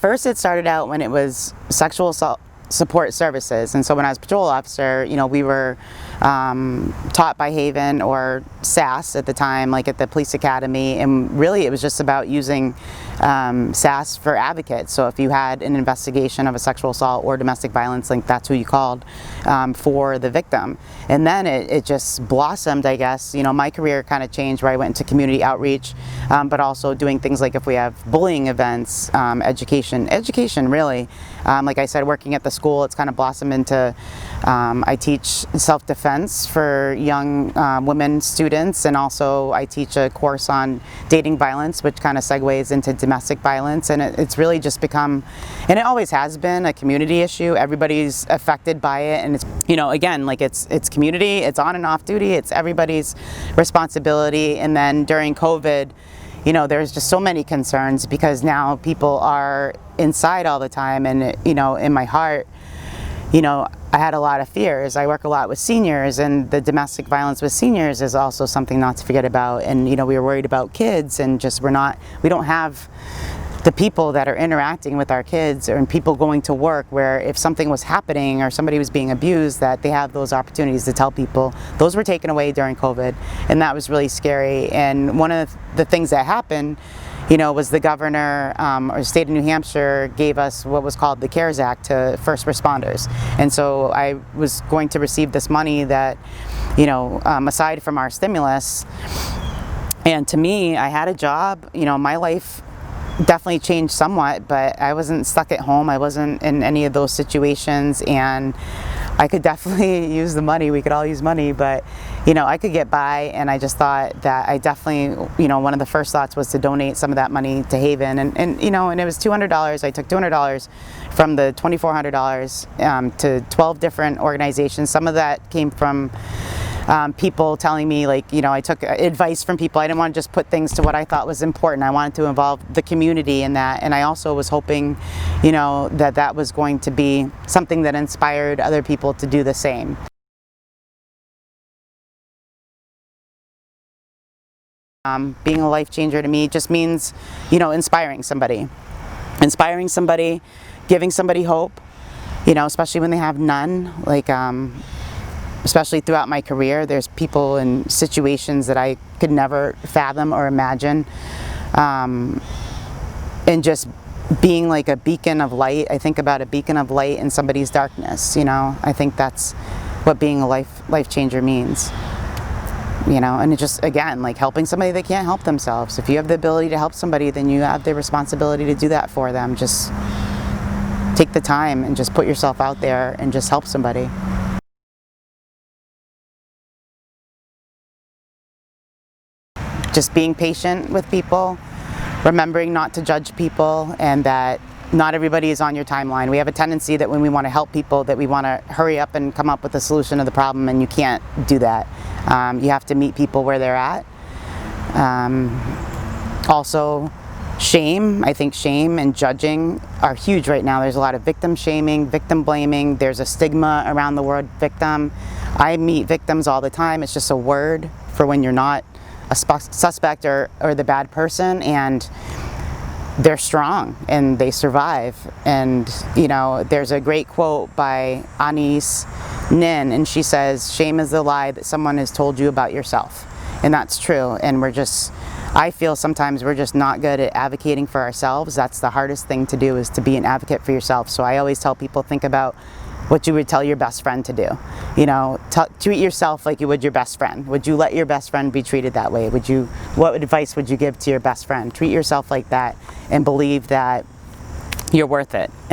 first it started out when it was sexual assault support services, and so when I was a patrol officer, you know, we were taught by Haven or SAS at the time, like at the police academy, and really it was just about using SAS for advocates. So if you had an investigation of a sexual assault or domestic violence, like that's who you called for the victim. And then it just blossomed, I guess. You know, my career kind of changed where I went into community outreach, but also doing things like if we have bullying events, education really. Like I said, working at the school, it's kind of blossomed into, I teach self-defense for young women students, and also I teach a course on dating violence, which kind of segues into domestic violence, and it's really just become, and it always has been, a community issue. Everybody's affected by it, and it's, you know, again, like it's community, it's on and off duty, it's everybody's responsibility. And then during COVID, you know, there's just so many concerns because now people are inside all the time, and you know, in my heart, you know, I had a lot of fears. I work a lot with seniors, and the domestic violence with seniors is also something not to forget about. And you know, we were worried about kids, and just we don't have the people that are interacting with our kids, and people going to work where if something was happening or somebody was being abused, that they have those opportunities to tell people. Those were taken away during COVID, and that was really scary. And one of the things that happened, you know, was the governor or the state of New Hampshire gave us what was called the CARES Act to first responders. And so I was going to receive this money that, you know, aside from our stimulus. And to me, I had a job. You know, my life definitely changed somewhat, but I wasn't stuck at home. I wasn't in any of those situations, and I could definitely use the money. We could all use money, but you know, I could get by. And I just thought that I definitely, you know, one of the first thoughts was to donate some of that money to Haven, and you know, and it was $200. I took $200 from the $2,400 to 12 different organizations. Some of that came from people telling me, like, you know, I took advice from people. I didn't want to just put things to what I thought was important. I wanted to involve the community in that, and I also was hoping, you know, that that was going to be something that inspired other people to do the same. Being a life changer to me just means, you know, inspiring somebody, giving somebody hope, you know, especially when they have none. Like, especially throughout my career, there's people in situations that I could never fathom or imagine. And just being like a beacon of light. I think about a beacon of light in somebody's darkness, you know. I think that's what being a life changer means. You know, and it just, again, like helping somebody that can't help themselves. If you have the ability to help somebody, then you have the responsibility to do that for them. Just take the time and just put yourself out there and just help somebody. Just being patient with people, remembering not to judge people, and that not everybody is on your timeline. We have a tendency that when we want to help people, that we want to hurry up and come up with a solution to the problem, and you can't do that. You have to meet people where they're at. Also, shame. I think shame and judging are huge right now. There's a lot of victim shaming, victim blaming. There's a stigma around the word victim. I meet victims all the time. It's just a word for when you're not a suspect or the bad person, and they're strong and they survive. And you know, there's a great quote by Anais Nin, and she says, "Shame is the lie that someone has told you about yourself." And that's true. And I feel sometimes we're just not good at advocating for ourselves. That's the hardest thing to do, is to be an advocate for yourself. So I always tell people, think about what you would tell your best friend to do. You know, treat yourself like you would your best friend. Would you let your best friend be treated that way? What advice would you give to your best friend? Treat yourself like that, and believe that you're worth it.